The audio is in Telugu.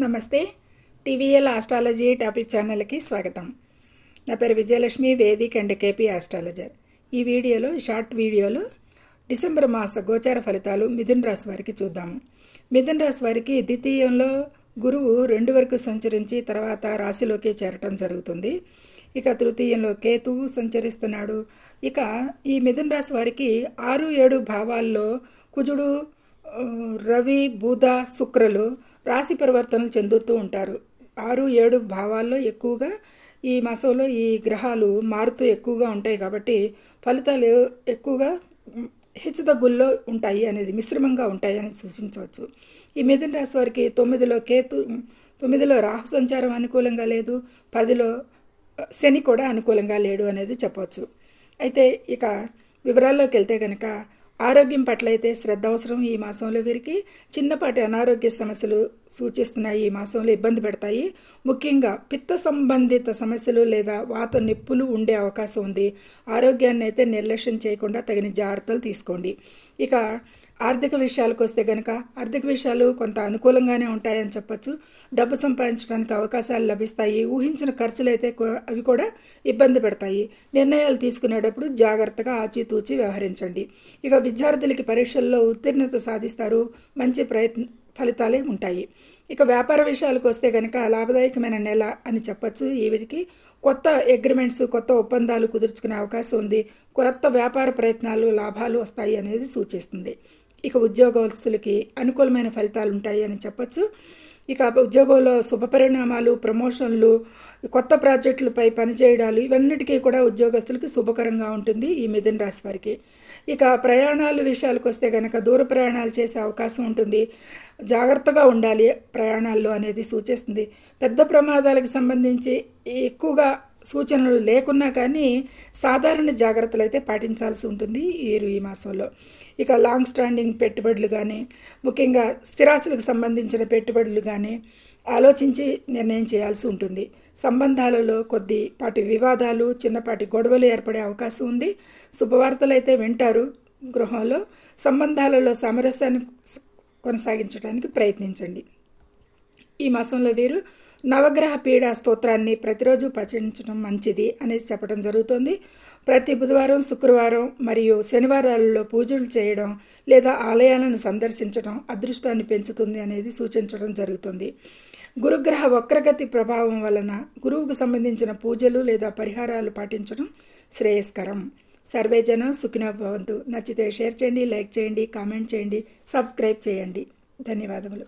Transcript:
నమస్తే. టీవీఎల్ ఆస్ట్రాలజీ టాపిక్ ఛానల్కి స్వాగతం. నా పేరు Vijayalakshmi, Vedic and KP astrologer. ఈ షార్ట్ వీడియోలో డిసెంబర్ మాస గోచార ఫలితాలు మిథున రాశి వారికి చూద్దాము. మిథున రాశి వారికి ద్వితీయంలో గురువు 2 వరకు సంచరించి తర్వాత రాశిలోకి చేరటం జరుగుతుంది. ఇక తృతీయంలో కేతువు సంచరిస్తున్నాడు. ఇక ఈ మిథున రాశి వారికి 6-7 భావాల్లో కుజుడు, రవి, బుధ, శుక్రులు రాశి పరివర్తనలు చెందుతూ ఉంటారు. 6-7 భావాల్లో ఎక్కువగా ఈ మాసంలో ఈ గ్రహాలు మారుతూ ఎక్కువగా ఉంటాయి కాబట్టి ఫలితాలు ఎక్కువగా హెచ్చుతగ్గుల్లో ఉంటాయి అనేది, మిశ్రమంగా ఉంటాయి అని సూచించవచ్చు. ఈ మిథున రాశి వారికి 9లో రాహు సంచారం అనుకూలంగా లేదు, 10లో శని కూడా అనుకూలంగా లేడు అనేది చెప్పవచ్చు. అయితే ఇక వివరాల్లోకి వెళ్తే కనుక ఆరోగ్యం పట్ల అయితే శ్రద్ధ అవసరం. ఈ మాసంలో వీరికి చిన్నపాటి అనారోగ్య సమస్యలు సూచిస్తున్నాయి. ఈ మాసంలో ఇబ్బంది పెడతాయి. ముఖ్యంగా పిత్త సంబంధిత సమస్యలు లేదా వాత నొప్పులు ఉండే అవకాశం ఉంది. ఆరోగ్యాన్ని అయితే నిర్లక్ష్యం చేయకుండా తగిన జాగ్రత్తలు తీసుకోండి. ఇక ఆర్థిక విషయాలకు వస్తే కనుక ఆర్థిక విషయాలు కొంత అనుకూలంగానే ఉంటాయని చెప్పచ్చు. డబ్బు సంపాదించడానికి అవకాశాలు లభిస్తాయి. ఊహించిన ఖర్చులు అయితే అవి కూడా ఇబ్బంది పెడతాయి. నిర్ణయాలు తీసుకునేటప్పుడు జాగ్రత్తగా ఆచితూచి వ్యవహరించండి. ఇక విద్యార్థులకి పరీక్షల్లో ఉత్తీర్ణత సాధిస్తారు. మంచి ఫలితాలే ఉంటాయి. ఇక వ్యాపార విషయాలకు వస్తే కనుక లాభదాయకమైన నెల అని చెప్పచ్చు. వీరికి కొత్త అగ్రిమెంట్స్, కొత్త ఒప్పందాలు కుదుర్చుకునే అవకాశం ఉంది. కొత్త వ్యాపార ప్రయత్నాలు, లాభాలు వస్తాయి అనేది సూచిస్తుంది. ఇక ఉద్యోగస్తులకి అనుకూలమైన ఫలితాలు ఉంటాయి అని చెప్పచ్చు. ఇక ఉద్యోగంలో శుభ పరిణామాలు, ప్రమోషన్లు, కొత్త ప్రాజెక్టులపై పనిచేయడాలు ఇవన్నిటికీ కూడా ఉద్యోగస్తులకి శుభకరంగా ఉంటుంది ఈ మిథున రాశి వారికి. ఇక ప్రయాణాల విషయాలకు వస్తే కనుక దూర ప్రయాణాలు చేసే అవకాశం ఉంటుంది. జాగ్రత్తగా ఉండాలి ప్రయాణాల్లో అనేది సూచిస్తుంది. పెద్ద ప్రమాదాలకు సంబంధించి ఎక్కువగా సూచనలు లేకున్నా కానీ సాధారణ జాగ్రత్తలు అయితే పాటించాల్సి ఉంటుంది ఈ మాసంలో. ఇక లాంగ్ స్టాండింగ్ పెట్టుబడులు కానీ, ముఖ్యంగా స్థిరాస్తులకు సంబంధించిన పెట్టుబడులు కానీ ఆలోచించి నిర్ణయం చేయాల్సి ఉంటుంది. సంబంధాలలో కొద్దిపాటి వివాదాలు, చిన్నపాటి గొడవలు ఏర్పడే అవకాశం ఉంది. శుభవార్తలు అయితే వింటారు. గృహంలో సంబంధాలలో సామరస్యాన్ని కొనసాగించడానికి ప్రయత్నించండి. ఈ మాసంలో వీరు నవగ్రహ పీడ స్తోత్రాన్ని ప్రతిరోజు పఠించడం మంచిది అనేది చెప్పడం జరుగుతుంది. ప్రతి బుధవారం, శుక్రవారం మరియు శనివారాలలో పూజలు చేయడం లేదా ఆలయాలను సందర్శించడం అదృష్టాన్ని పెంచుతుంది అనేది సూచించడం జరుగుతుంది. గురుగ్రహ వక్రగతి ప్రభావం వలన గురువుకు సంబంధించిన పూజలు లేదా పరిహారాలు పాటించడం శ్రేయస్కరం. సర్వే జన సుఖినో భవంతు. నచ్చితే షేర్ చేయండి, లైక్ చేయండి, కామెంట్ చేయండి, సబ్స్క్రైబ్ చేయండి. ధన్యవాదములు.